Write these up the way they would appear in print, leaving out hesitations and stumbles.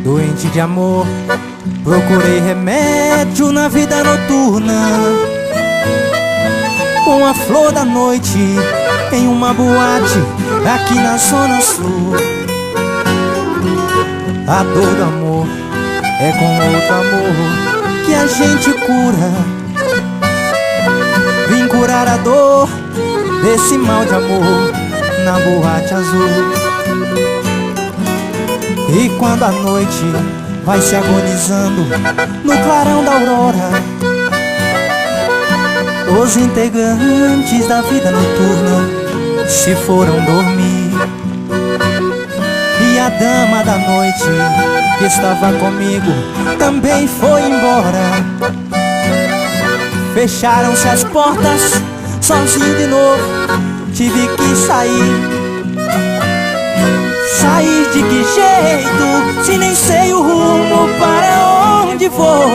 Doente de amor, procurei remédio na vida noturna, com a flor da noite em uma boate aqui na zona sul. A dor do amor é com outro amor que a gente cura. Vim curar a dor desse mal de amor na boate azul. E quando a noite vai se agonizando no clarão da aurora, os integrantes da vida noturna se foram dormir. E a dama da noite que estava comigo também foi embora. Fecharam-se as portas, sozinho de novo tive que sair. Sair de que jeito, se nem sei o rumo para onde vou?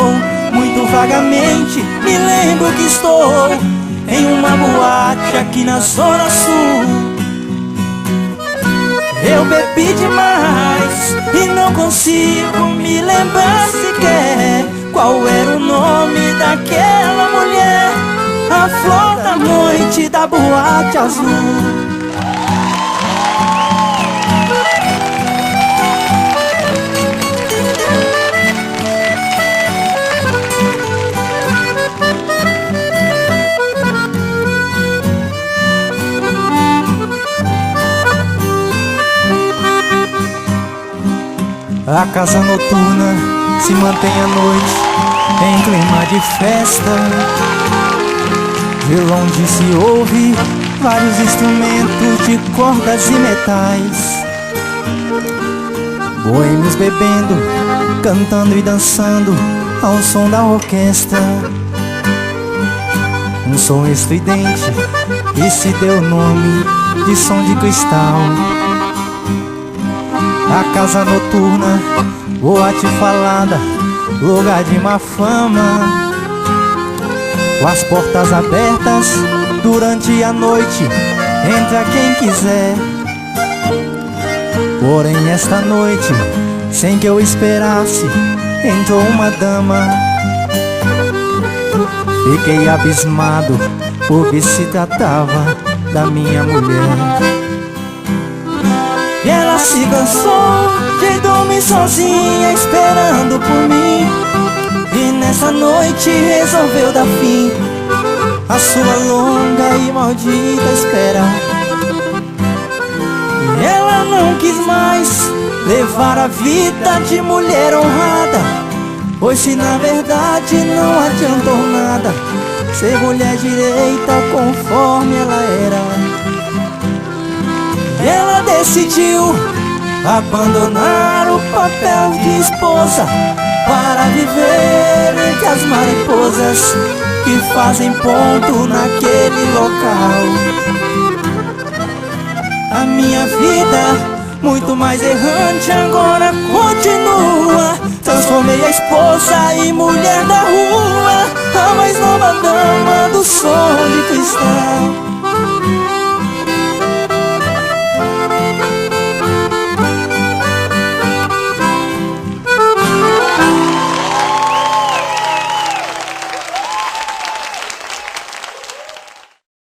Muito vagamente me lembro que estou em uma boate aqui na zona sul. Eu bebi demais e não consigo me lembrar sequer qual era o nome daquela mulher, a flor da noite da boate azul. A casa noturna se mantém à noite em clima de festa. De longe se ouve vários instrumentos de cordas e metais, boêmios bebendo, cantando e dançando ao som da orquestra. Um som estridente que se deu o nome de som de cristal. A casa noturna, boate falada, lugar de má fama, com as portas abertas durante a noite, entra quem quiser. Porém esta noite, sem que eu esperasse, entrou uma dama. Fiquei abismado, porque se tratava da minha mulher. E ela se cansou de dormir sozinha esperando por mim, e nessa noite resolveu dar fim à sua longa e maldita espera. E ela não quis mais levar a vida de mulher honrada, pois se na verdade não adiantou nada ser mulher direita conforme ela era. Ela decidiu abandonar o papel de esposa para viver entre as mariposas que fazem ponto naquele local. A minha vida, muito mais errante, agora continua. Transformei a esposa em mulher da rua, a mais nova dama do som de cristal.